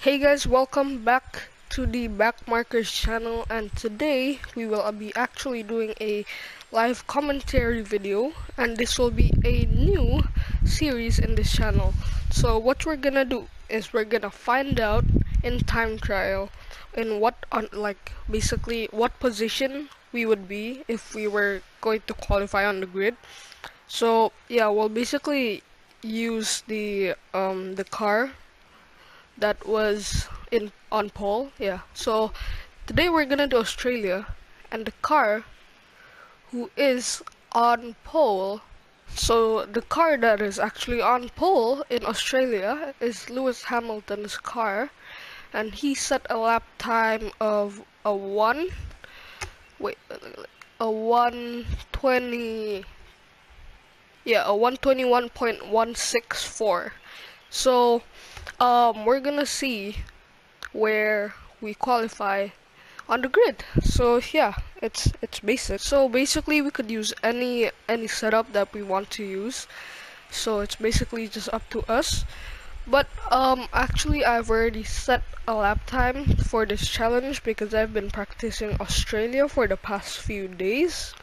Hey guys, welcome back to the Backmarkers channel, and today we will be actually doing a live commentary video, and this will be a new series in this channel. So what we're gonna do is we're gonna find out in time trial in basically what position we would be if we were going to qualify on the grid. So yeah, we'll basically use the car that was in on pole. Yeah. So today we're gonna do Australia, and the car who is on pole. So the car that is actually on pole in Australia is Lewis Hamilton's car, and he set a lap time of wait a 120 yeah a 121.164. So we're gonna see where we qualify on the grid. So yeah, it's basic. So basically we could use any setup that we want to use. So it's basically just up to us. But actually I've already set a lap time for this challenge because I've been practicing Australia for the past few days.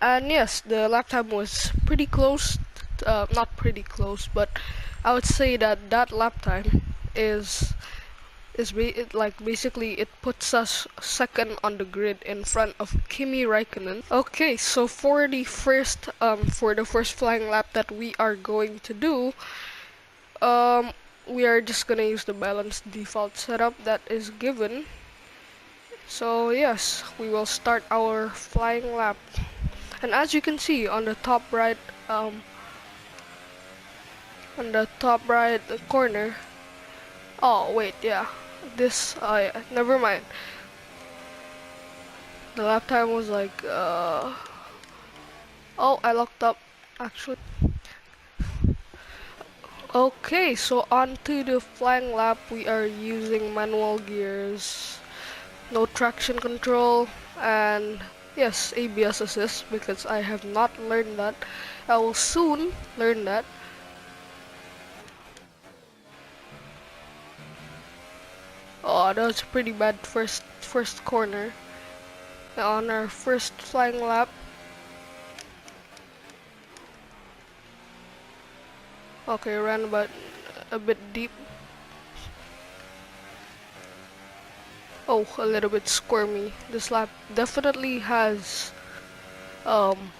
And yes, the lap time was pretty close. Not pretty close, but I would say that that lap time basically it puts us second on the grid in front of Kimi Raikkonen. Okay, so for the first flying lap that we are going to do, um we are just gonna use the balanced default setup that is given. So yes, we will start our flying lap. And as you can see on the top right corner. Oh wait, yeah. Never mind. The lap time was oh, I locked up actually. Okay, so on to the flying lap. We are using manual gears, no traction control, and yes, ABS assist because I have not learned that. I will soon learn that. Oh, that was a pretty bad first corner on our first flying lap. Okay, ran about a bit deep. Oh, a little bit squirmy. This lap definitely has um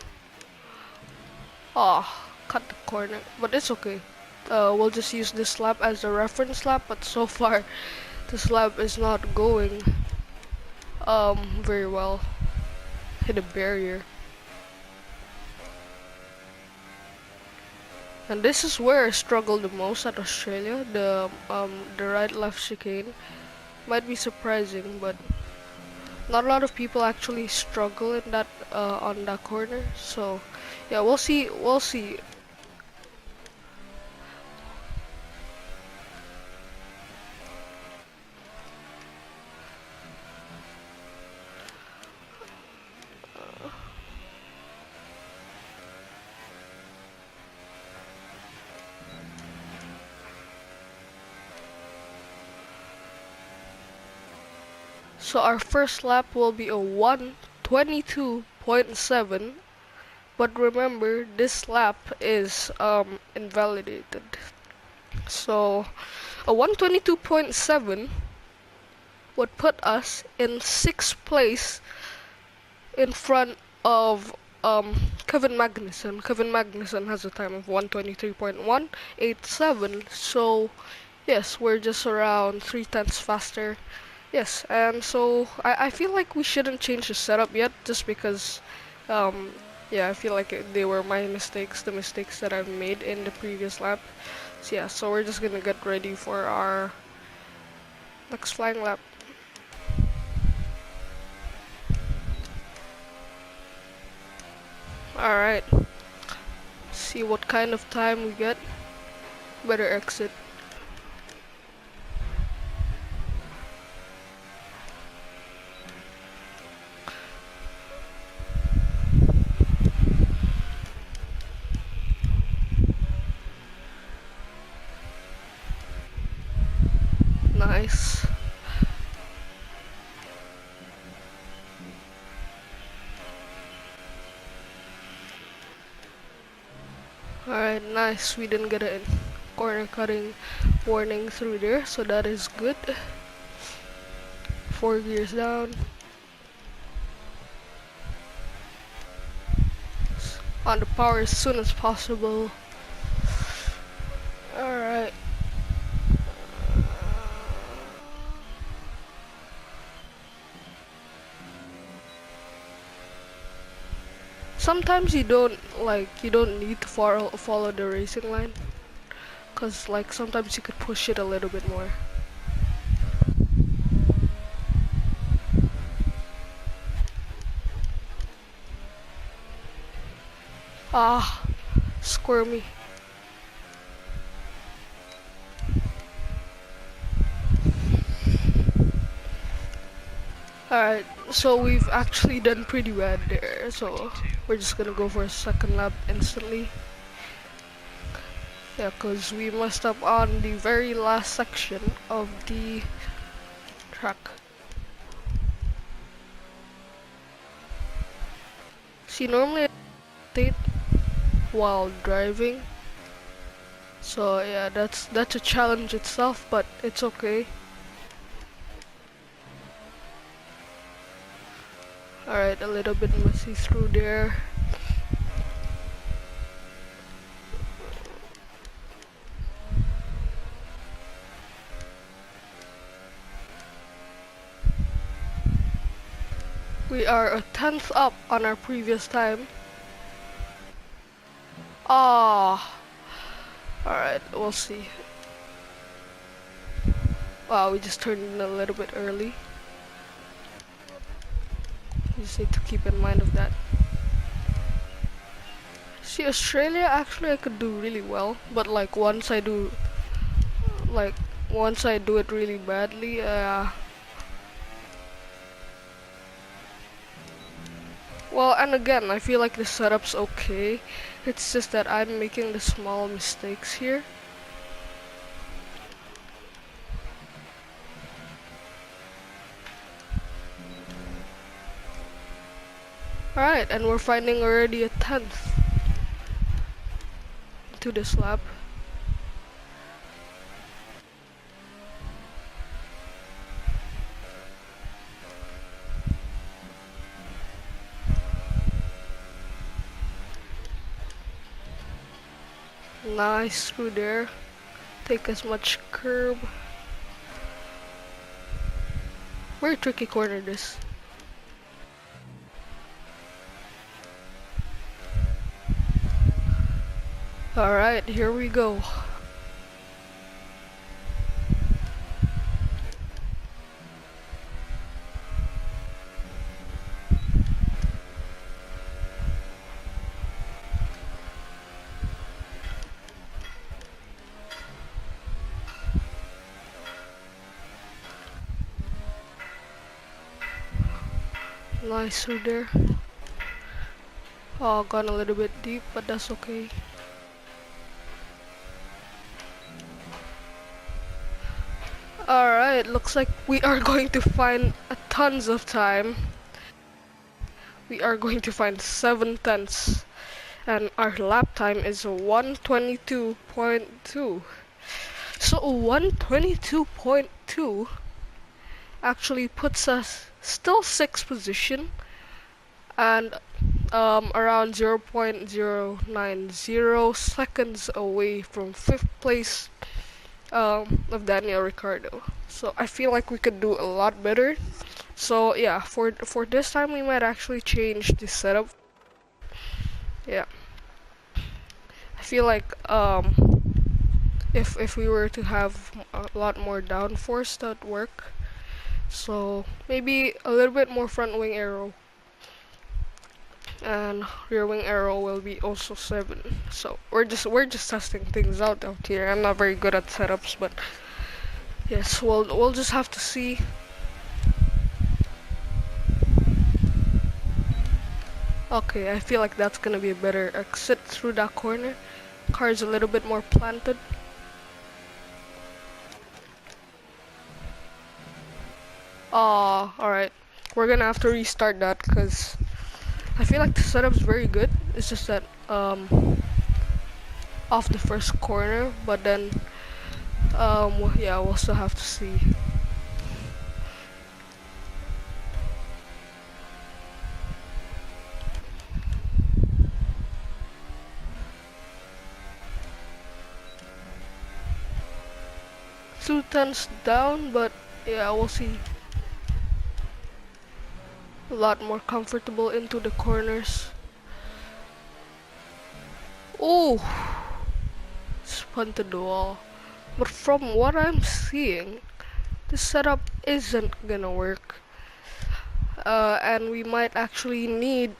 cut the corner, but it's okay. We'll just use this lap as a reference lap, but so far this lap is not going very well. Hit a barrier. And this is where I struggle the most at Australia. The right left chicane might be surprising, but not a lot of people actually struggle in that on that corner. So yeah, we'll see. We'll see. So our first lap will be a 122.7, but remember this lap is invalidated. So a 122.7 would put us in 6th place in front of Kevin Magnussen. Kevin Magnussen has a time of 123.187. So yes, we're just around 3 tenths faster. Yes, and so I feel like we shouldn't change the setup yet, just because, yeah, I feel like they were my mistakes, the mistakes that I've made in the previous lap. So yeah, so we're just gonna get ready for our next flying lap. Alright, see what kind of time we get. Better exit. Nice. Alright, nice. We didn't get a corner cutting warning through there, so that is good. 4 gears down. On the power as soon as possible. Alright. Sometimes you don't need to follow the racing line, cause like sometimes you could push it a little bit more. Ah, squirmy. Alright, so we've actually done pretty bad there, so we're just gonna go for a second lap instantly. Yeah, cause we messed up on the very last section of the track. See, normally I date while driving, so yeah, that's a challenge itself, but it's okay. Alright, a little bit messy through there. We are a tenth up on our previous time. Ah, alright, we'll see. Wow, we just turned in a little bit early. You just need to keep in mind of that. See, Australia, actually I could do really well, but like once I do it really badly, well, and again, I feel like the setup's okay. It's just that I'm making the small mistakes here. Alright, and we're finding already a 10th to this lap. Nice through there. Take as much curb. Very tricky corner this. Alright, here we go. Nice through there. Oh, gone a little bit deep, but that's okay. Alright, looks like we are going to find tons of time. We are going to find 7 tenths. And our lap time is 1:22.2. So 1:22.2 actually puts us still 6th position and around 0.090 seconds away from 5th place of Daniel Ricciardo. So I feel like we could do a lot better. So yeah, for this time we might actually change the setup. Yeah, I feel like if we were to have a lot more downforce, that would work. So maybe a little bit more front wing aero, and rear wing aero will be also 7. So we're just testing things out here. I'm not very good at setups, but yes, we'll just have to see. Okay, I feel like that's gonna be a better exit through that corner. Car's a little bit more planted. Oh, alright. We're gonna have to restart that because I feel like the setup's very good. It's just that off the first corner, but then yeah, we'll still have to see. Two tens down, but yeah, we'll see. A lot more comfortable into the corners. Oh, spun to the wall. But from what I'm seeing, this setup isn't gonna work. And we might actually need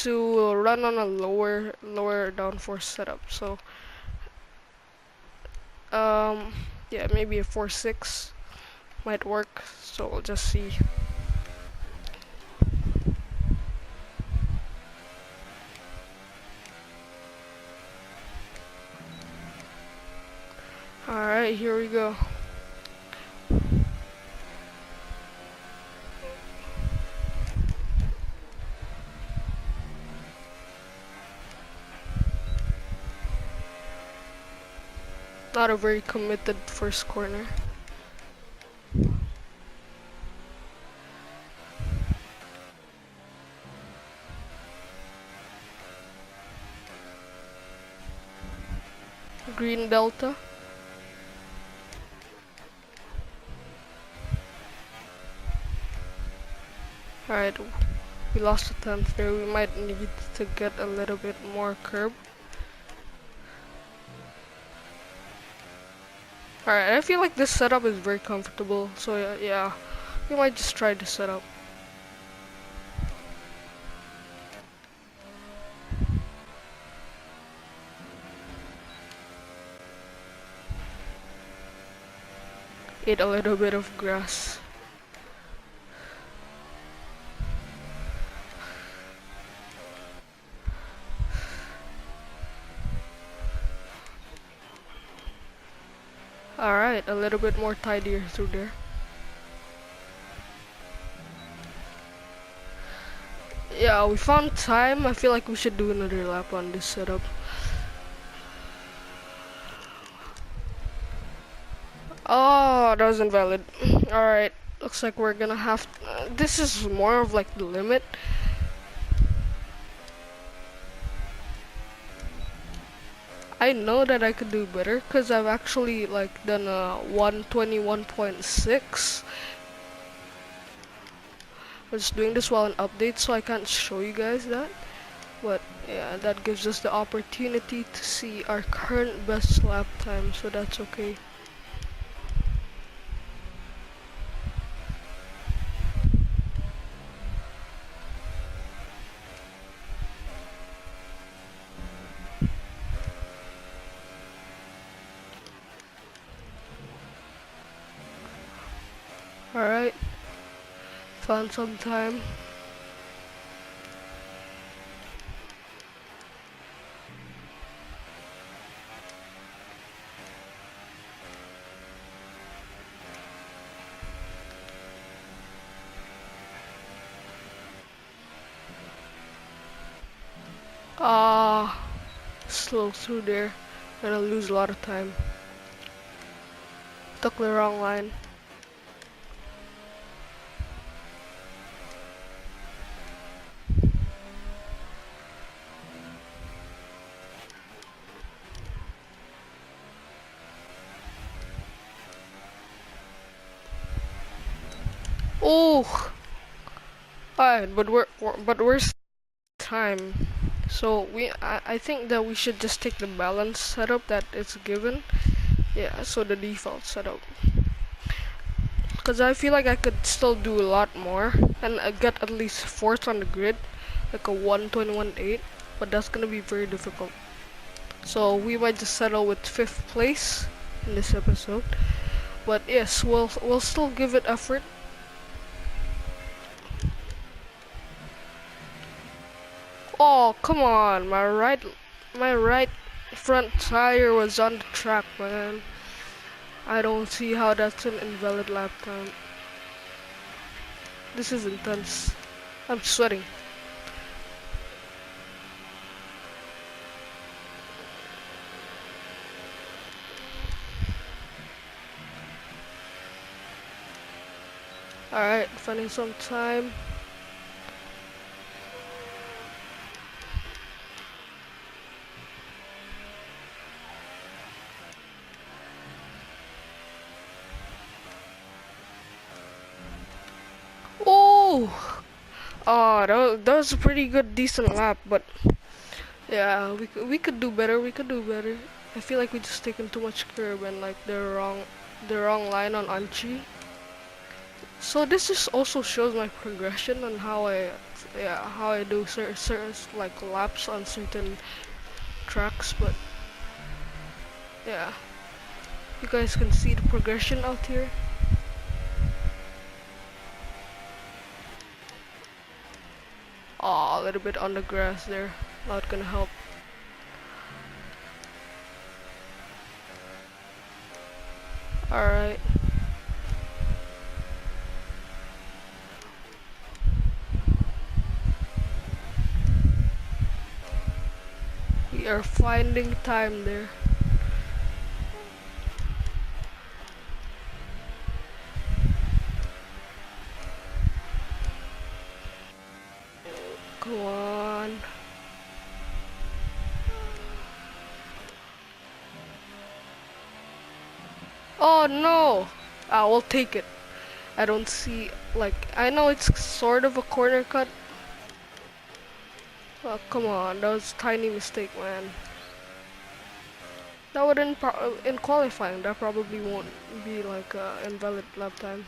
to run on a lower downforce setup. So um yeah, maybe a 4-6 might work. So we'll just see. Alright, here we go. Not a very committed first corner. Green Delta. Alright, we lost the 10th there. We might need to get a little bit more curb. Alright, I feel like this setup is very comfortable. So yeah, we might just try this setup. Ate a little bit of grass. Alright, a little bit more tidier through there. Yeah, we found time. I feel like we should do another lap on this setup. Oh, that was invalid. Alright, looks like we're gonna have... this is more of like the limit. I know that I could do better because I've actually like done a 121.6. I'm just doing this while an update, so I can't show you guys that. But yeah, that gives us the opportunity to see our current best lap time, so that's okay. Alright, found some time. Ah, slow through there. Gonna lose a lot of time. Took the wrong line. Oh, alright, where's time? So I think that we should just take the balance setup that is given. Yeah, so the default setup. Because I feel like I could still do a lot more and get at least fourth on the grid, like a 121.8, but that's gonna be very difficult. So we might just settle with 5th place in this episode. But yes, we'll still give it effort. Oh, come on, my right front tire was on the track, man. I don't see how that's an invalid lap time. This is intense. I'm sweating. Alright, finding some time. Oh! Oh, that was a pretty good, decent lap, but yeah, we could do better. We could do better. I feel like we just taken too much curb and like the wrong line on Anchi. So this just also shows my progression on how I do certain like laps on certain tracks. But yeah, you guys can see the progression out here. Oh, a little bit on the grass there. Not gonna help. Alright. We are finding time there. Come on. Oh no! I will take it. I don't see, like, I know it's sort of a corner cut. Oh, come on, that was a tiny mistake, man. That would in qualifying, that probably won't be like a invalid lap time.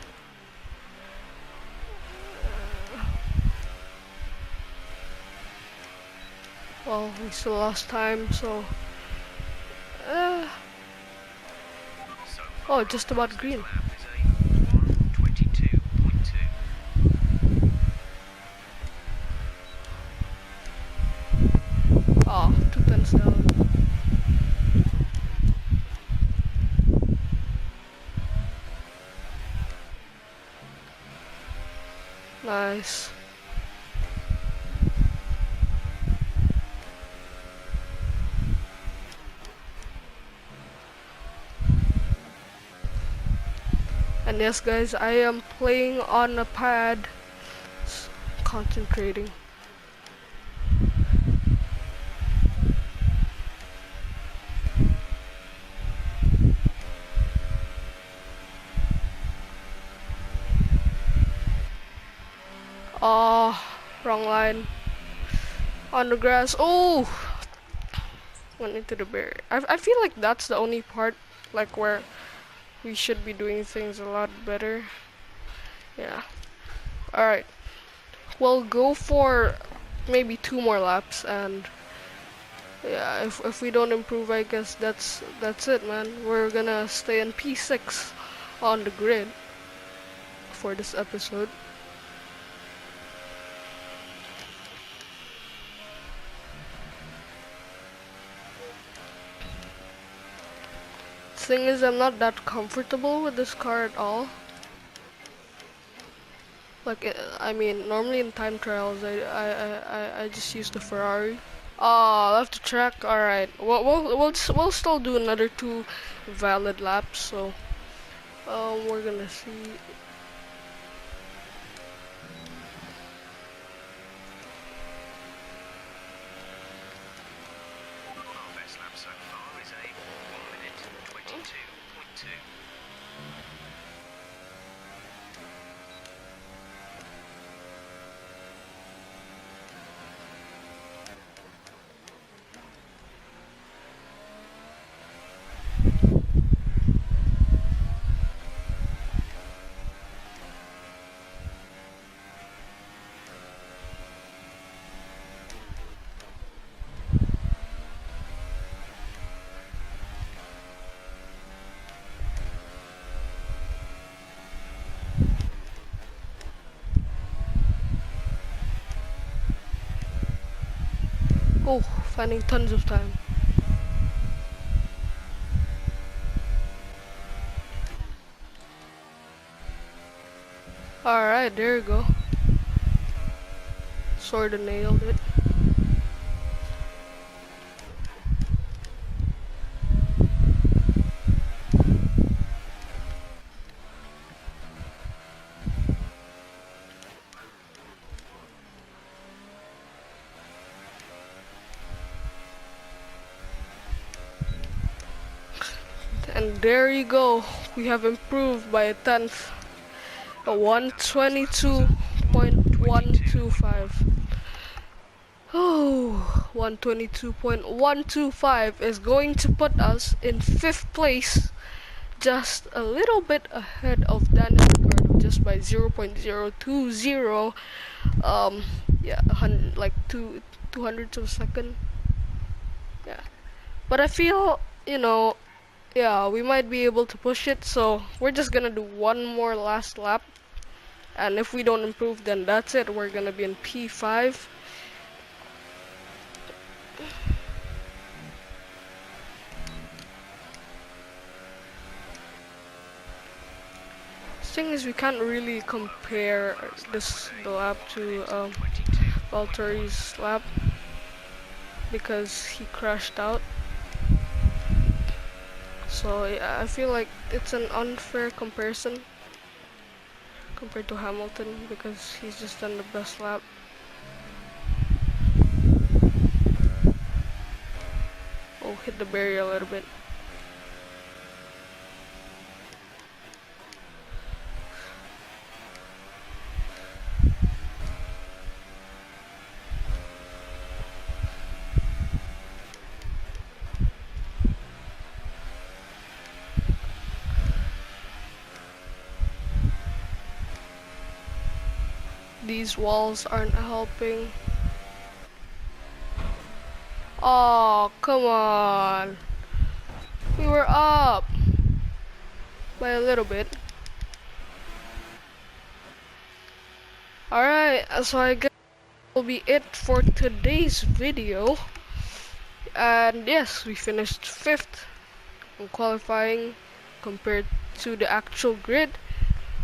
Well, we still lost time, so. Uh, oh, just about green. Oh, 2 tenths down. Nice. And yes, guys, I am playing on a pad, concentrating. Oh, wrong line. On the grass. Oh, went into the barrier. I feel like that's the only part, like, where we should be doing things a lot better. Yeah. Alright. We'll go for maybe 2 more laps, and yeah, if we don't improve, I guess that's it, man. We're gonna stay in P6 on the grid for this episode. Thing is, I'm not that comfortable with this car at all. Like, I mean, normally in time trials, I just use the Ferrari. Oh, left the track. All right. We'll still do another 2 valid laps. So, we're gonna see. Oh, finding tons of time. Alright, there you go. Sorta nailed it. And there you go, we have improved by a tenth, a 122.125. Oh, 122.125 is going to put us in 5th place, just a little bit ahead of Daniel Ricciardo, just by 0.020. Yeah, like two hundredths of a second. Yeah, but I feel, yeah, we might be able to push it, so we're just gonna do one more last lap, and if we don't improve, then that's it. We're gonna be in P5. Thing is, we can't really compare the lap to Valtteri's lap because he crashed out. So yeah, I feel like it's an unfair comparison compared to Hamilton because he's just done the best lap. Oh, hit the barrier a little bit. These walls aren't helping. Oh, come on. We were up by a little bit. Alright, so I guess that will be it for today's video. And yes, we finished 5th in qualifying compared to the actual grid.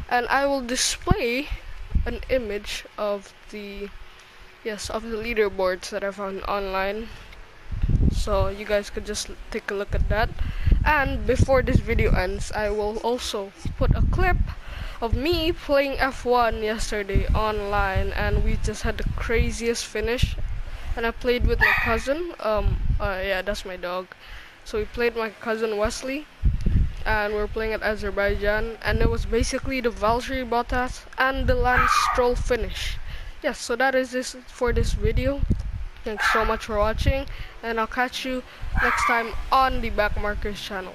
And I will display an image of the leaderboards that I found online, so you guys could just take a look at that. And before this video ends, I will also put a clip of me playing F1 yesterday online, and we just had the craziest finish. And I played with my cousin, yeah, that's my dog. So we played my cousin Wesley, and we're playing at Azerbaijan, and it was basically the Valtteri Bottas and the Lance Stroll finish. Yes, so that is this for this video. Thanks so much for watching, and I'll catch you next time on the Backmarkers channel.